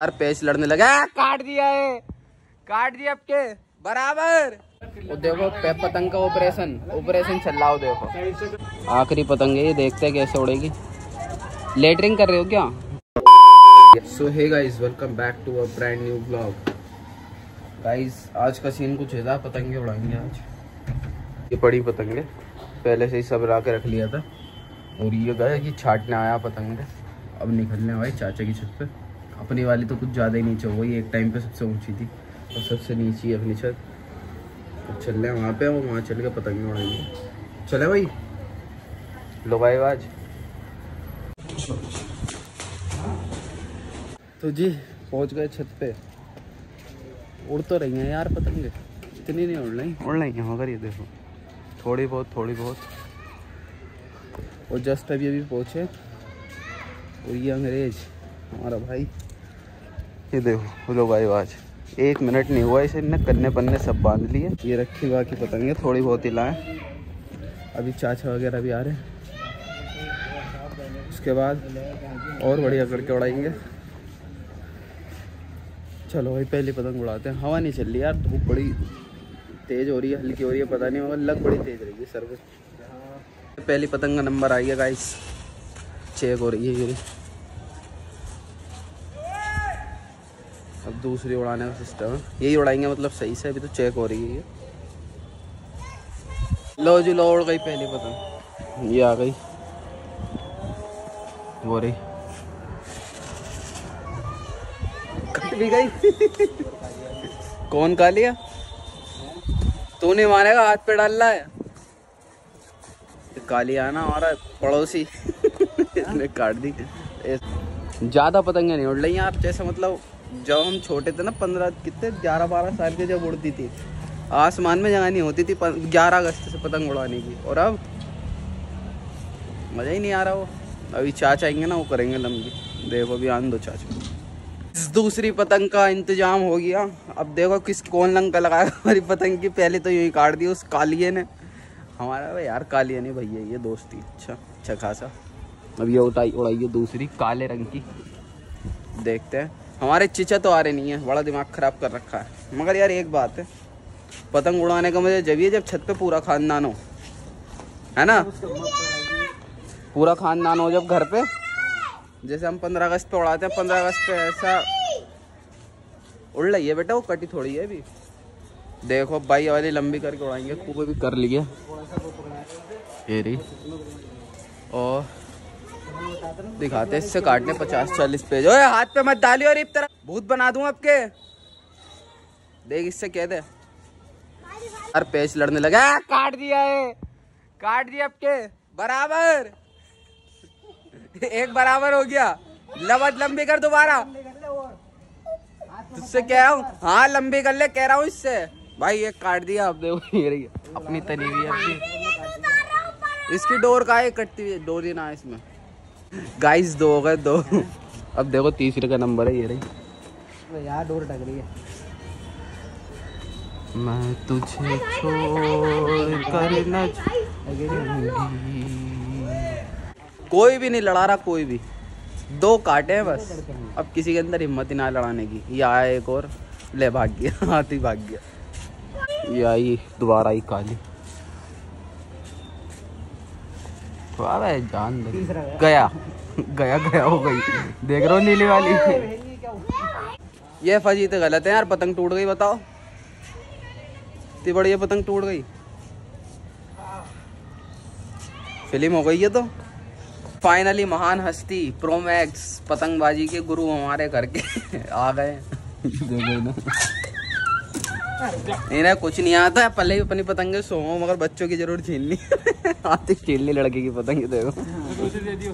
यार पेच लड़ने लगा, काट दिया है, काट दिया आपके बराबर। वो देखो पतंग का ऑपरेशन चल रहा हो, देखो आखिरी पतंग है ये, देखते हैं कैसे उड़ेगी। लेटरिंग कर रहे हो क्या? So hey guys, welcome back to a brand new blog. Guys आज का सीन कुछ है, पतंगे उड़ाएंगे आज। ये बड़ी पतंग है, पहले से ही सब ला के रख लिया था। और ये गया कि छाटने आया पतंग, अब निकलने भाई चाचा की छत पे। अपनी वाली तो कुछ ज़्यादा ही नीचे हो गई, एक टाइम पे सबसे ऊंची थी और सबसे नीची अपनी छत। अब चल रहे हैं वहाँ पे, वहाँ चल के पतंगे उड़ाएंगे। चले भाई, लो भाई आवाज। तो जी पहुँच गए छत पे। उड़ तो रही हैं यार पतंगे, इतनी नहीं उड़ रही हैं मगर ये देखो थोड़ी बहुत। और जस्ट अभी पहुँचे। और ये अंग्रेज हमारा भाई, ये देखो लो भाई आवाज। 1 मिनट नहीं हुआ इसे, इनने कन्ने पन्ने सब बांध लिए। ये रखी बाकी पतंगे थोड़ी बहुत ही लाए। अभी चाचा वगैरह भी आ रहे हैं, उसके बाद और बढ़िया करके उड़ाएंगे। चलो भाई पहली पतंग उड़ाते हैं। हवा नहीं चल रही यार, धूप बड़ी तेज हो रही है, हल्की हो रही है पता नहीं, मगर लग बड़ी तेज रही है सर्विस। पहली पतंग का नंबर आई है गाइस, चेक हो रही है ये। अब दूसरी उड़ाने का सिस्टम है, यही उड़ाएंगे मतलब सही से। अभी तो चेक हो रही है ये। लो जी लो, उड़ गई पहली पतंग, ये आ गई वो रही, कट भी गई। कौन खा लिया? तूने मारेगा, हाथ पे डाल रहा है। काली आना हमारा पड़ोसी ने काट दी। ज्यादा पतंगे नहीं उड़ रही यार, जैसे मतलब जब हम छोटे थे ना, 11-12 साल के, जब उड़ती थी आसमान में जगह नहीं होती थी 11 अगस्त से पतंग उड़ाने की। और अब मज़ा ही नहीं आ रहा। वो अभी चाचा आएंगे ना, वो करेंगे लंबी। देखो अभी आन दो चाचा। दूसरी पतंग का इंतजाम हो गया। अब देखो कौन रंग का लगाएगा हमारी पतंग की। पहले तो यही काट दी उस कालिए ने हमारा। यार कालिए नहीं भैया, ये दोस्ती अच्छा खासा। अब ये उड़ाइए दूसरी काले रंग की, देखते हैं। हमारे चीचा तो आ रहे नहीं है, बड़ा दिमाग खराब कर रखा है। मगर यार एक बात है, पतंग उड़ाने का मुझे जब छत पे पूरा खानदान हो, है ना, पूरा खानदान हो जब घर पे। जैसे हम 15 अगस्त पे उड़ाते हैं, 15 अगस्त पे ऐसा उड़ रही है बेटा, वो कटी थोड़ी है अभी। देखो भाई वाली लंबी करके उड़ाएंगे, कोई भी कर लिया ये रही। और दिखाते इससे काटने 50-40 पेज। ओए हाथ पे मत डालियो, और इस तरह भूत बना दूं आपके। देख इससे कह दे यार, पेच लड़ने लगा, काट दिया है, काट दिया आपके बराबर। एक बराबर हो गया, लंबी कर दोबारा। तुझसे कह रहा हूँ, हाँ लंबी कर ले, कह रहा हूँ इससे। भाई ये काट दिया। अब देखो ये रही अपनी तनी हुई है। इसकी डोर का है कटती हुई, डोर ही ना इसमें। गाइस 2 हो गए 2। अब देखो तीसरे का नंबर है, ये रही यार, डोर टक रही है। मैं तुझे छोड़ कर न कोई भी नहीं लड़ा रहा, कोई भी। 2 काटे हैं बस। अब किसी के अंदर हिम्मत ही ना लड़ाने की। ये आया एक और, ले भाग गया, हाथ ही भाग गया। ये आई दोबारा आई काली, जान गया हो गई। देख रहे हो नीली वाली। ये फजी तो गलत है यार, पतंग टूट गई। बताओ इतनी बड़ी पतंग टूट गई, फिल्म हो गई है। तो फाइनली महान हस्ती प्रोमैक्स पतंगबाजी के गुरु हमारे घर के आ गए। देखो ना, इन्हें कुछ नहीं आता है, पहले ही अपनी पतंगे सो, मगर बच्चों की जरूर छीननी। आती छीननी लड़के की पतंग। देखो दूसरी दे दियो,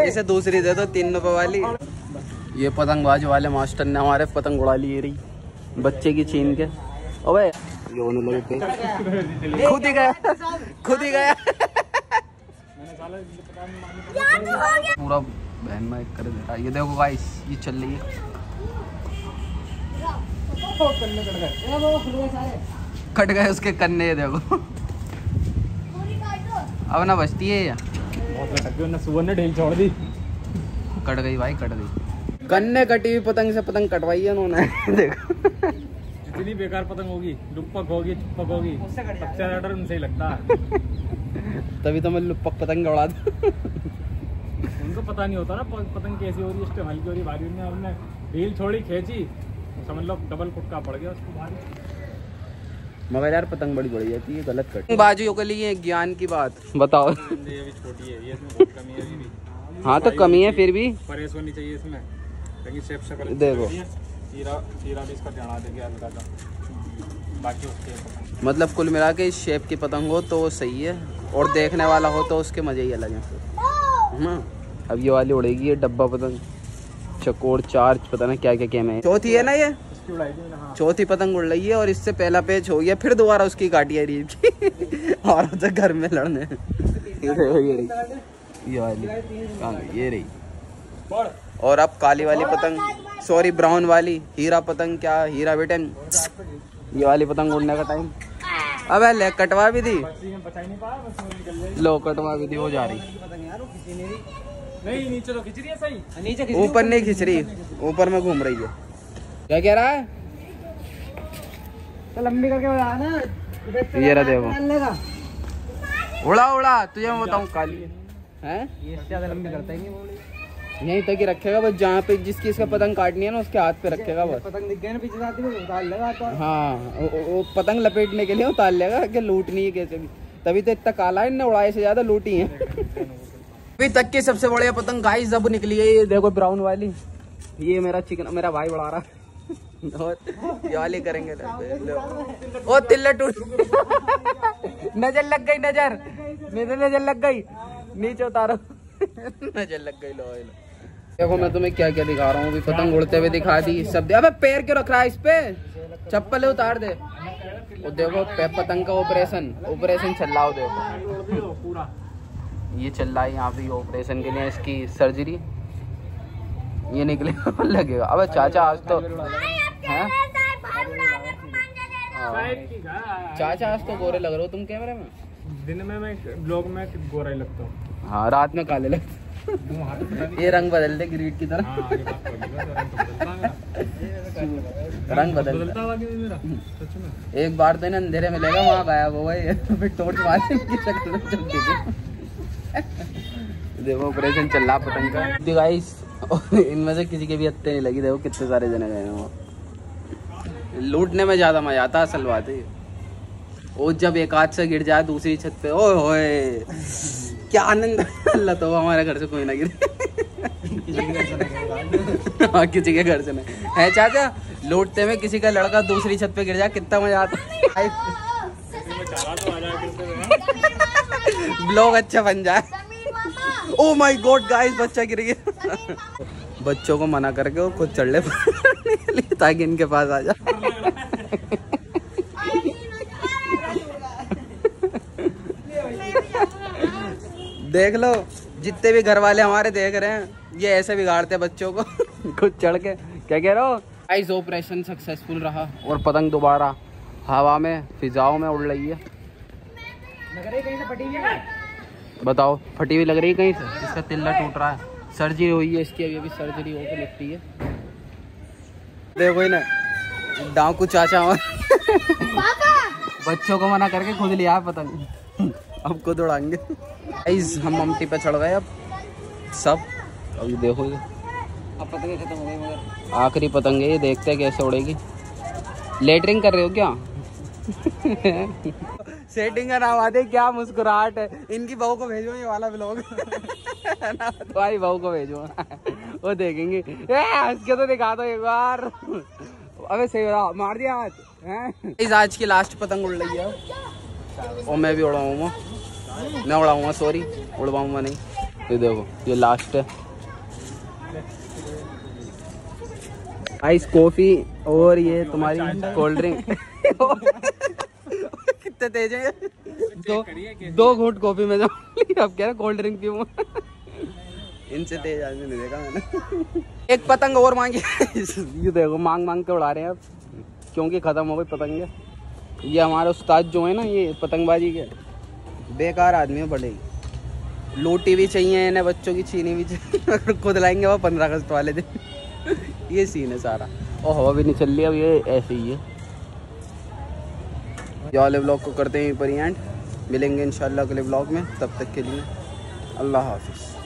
इसे दूसरी दे दो 3 रुपए वाली। ये पतंगबाज वाले मास्टर ने हमारे पतंग उड़ा ली रही, बच्चे की छीन के। ओए ये होने लगे, खुद ही गया पूरा बहन में कर दे रहा। ये देखो गाइस, ये चल रही है, कट गए उसके कन्ने। देखो अब ना बचती है या कट गई भाई, कट गई। गन्ने कटी हुई पतंग से पतंग कटवाई है उन्होंने। देखो जितनी बेकार पतंग होगी, लुप्पक होगी, चुप्पक होगी, सबसे ज्यादा डर उनसे ही लगता है। तभी तो मैं लुप्पक पतंग उड़ा दूं। उनको पता नहीं होता ना पतंग कैसी हो रही है, हल्की हो रही, भारी हो रही है। हमने ढील छोड़ी, खींची, समझ लो डबल फुटका पड़ गया उसको भारी। मगर यार पतंग बड़ी बढ़ जाती है, गलत कट बाजियों के लिए ज्ञान की बात बताओ। ये भी छोटी है, ये इसमें बहुत कमी है अभी भी। हाँ तो कमी है फिर भी परेश होनी चाहिए इसमें, लेकिन शेप से देखो हीरा भी इसका ध्यान देंगे हल्का सा, बाकी उसके मतलब कुल मिला के इस शेप की पतंग हो तो सही है, और देखने वाला हो तो उसके मजे ही अलग है ना। अब ये वाली उड़ेगी, ये डब्बा पतंग, चकोर चार्ज, पता ना क्या क्या क्या में। चौथी है ना ये, चौथी पतंग उड़ रही है और इससे पहला पेच हो गया, फिर दोबारा उसकी काटी है रीब की और तो घर में लड़ने। ये वाली ये रही, और अब काली वाली पतंग, सॉरी ब्राउन वाली हीरा पतंग, क्या हीरा बेटन, ये वाली पतंग उड़ने का टाइम। अब ले कटवा भी दी, लो कटवा भी दी, हो जा रही नहीं, नीचे तो खिंच रही है सही, ऊपर नहीं खिंच रही, ऊपर में घूम रही है। क्या कह रहा है? तो लंबी करके उड़ा ना, ये रहा देखो, उड़ा उड़ा तुझे मैं बताऊँ काली है, ये ज्यादा लंबी करता ही नहीं। यहीं तक ही रखेगा बस, जहाँ पे जिसकी इसका पतंग काटनी है ना उसके हाथ पे रखेगा बस। पतंग दिख गया ना पीछे जाती है, उतार लेगा तो। हाँ वो पतंग लपेटने के लिए उतार लेगा कि लूटनी है कैसे भी, तभी तो इतना काला है, इनने उड़ाए से ज्यादा लूटी है। अभी तक की सबसे बढ़िया पतंग गाइस जब निकली है, ये देखो ब्राउन वाली, ये मेरा चिकन मेरा भाई उड़ा रहा और ये वाली करेंगे। ओ तिल्ला टूट, नजर लग गई, नजर लग गई, नीचे उतारो। नजर लग गई। लो देखो मैं तुम्हें क्या क्या दिखा रहा हूँ, अभी पतंग उड़ते हुए दिखा दी सब। अबे पैर क्यों रख रहा है इस पे, चप्पल उतार दे। वो देखो पतंग का ऑपरेशन चल रहा हो, देखो पूरा ये चल रहा है यहाँ पे ऑपरेशन के लिए, इसकी सर्जरी, ये निकले लगेगा। अबे चाचा आज तो हैं, चाचा आज तो गोरे लग रहे हो तुम कैमरे में। दिन में मैं ब्लॉग में गोरा ही लगता हूँ, हाँ रात में काले लगते। ये रंग बदल दे ग्रीड की तरह, रंग बदलता मेरा सच में। एक बार तो अंधेरे में लेगा वहाँ गायब हो गए, फिर टॉर्च मारने की शक्ल चमकी थी। देखो ऑपरेशन चल रहा पतंग का गाइस, इनमें से किसी के भी हत्ते नहीं लगी। देखो कितने सारे जने गए हैं, लूटने में ज्यादा मजा आता है, असल बात है। और जब एक हाथ से गिर जाए दूसरी छत पे, ओए होए क्या आनंद। अल्लाह तो हमारे घर से कोई ना गिरे। हाँ किसी के घर से नहीं है चाचा, लूटते में किसी का लड़का दूसरी छत पे गिर जाए कितना मजा आता है। ब्लॉग अच्छा बन जाए। ओ माय गॉड गाइस, बच्चा गिर गया। बच्चों को मना करके वो खुद चढ़ ले ताकि इनके पास आ जाए। देख लो जितने भी घर वाले हमारे देख रहे हैं, ये ऐसे बिगाड़ते बच्चों को खुद चढ़ के। क्या कह रहे हो गाइस, ऑपरेशन सक्सेसफुल रहा और पतंग दोबारा हवा में फिजाओं में उड़ रही है। कहीं से फटी हुई है, बताओ फटी हुई लग रही है कहीं से, इसका तिल्ला टूट रहा है, सर्जरी हुई है इसकी, अभी सर्जरी होकर निकली है। देखो ही ना डाकू चाचा बच्चों को मना करके खुद लिया पतंग, अब खुद उड़ाएंगे। गाइस हम ममटी पे चढ़ गए अब सब, अभी देखो ये अब पतंग खत्म हो गई, मगर आखिरी पतंग है ये, देखते हैं कैसे उड़ेगी। लेटरिंग कर रहे हो क्या? सेटिंग का नाम आते, क्या मुस्कुराहट है। इनकी बहू को भेजो ये वाला ब्लॉग ना, तुम्हारी बहू को भेजो वो देखेंगे। हंस के तो दिखा दो एक बार। अबे सही रहा, मार दिया हाथ हैं। आज की लास्ट पतंग उड़ रही है और मैं भी उड़ाऊंगा, मैं उड़ाऊंगा, सॉरी उड़वाऊंगा नहीं। ये देखो ये लास्ट है। आइस कॉफी और ये तुम्हारी कोल्ड ड्रिंक। कितने तेज है, दो घूंट कॉफी में जाऊंगी, अब कह रहे कोल्ड ड्रिंक पीऊंगा। इनसे तेज आदमी नहीं देखा मैंने। एक पतंग और मांगी। ये देखो मांग मांग के उड़ा रहे हैं अब, क्योंकि खत्म हो गई पतंगे। ये हमारे उस्ताद जो है ना, ये पतंगबाजी के बेकार आदमी है बड़े, लूटी भी चाहिए इन्हें, बच्चों की छीनी भी चाहिए। अगर खुद लाएंगे वो 15 अगस्त वाले दिन। ये सीन है सारा। और हवा भी नहीं चल रही, अब ये ऐसे ही है। ये वाले ब्लॉग को करते हैं यहीं पर ही एंड। मिलेंगे इंशाल्लाह अगले ब्लॉग में, तब तक के लिए अल्लाह हाफिज़।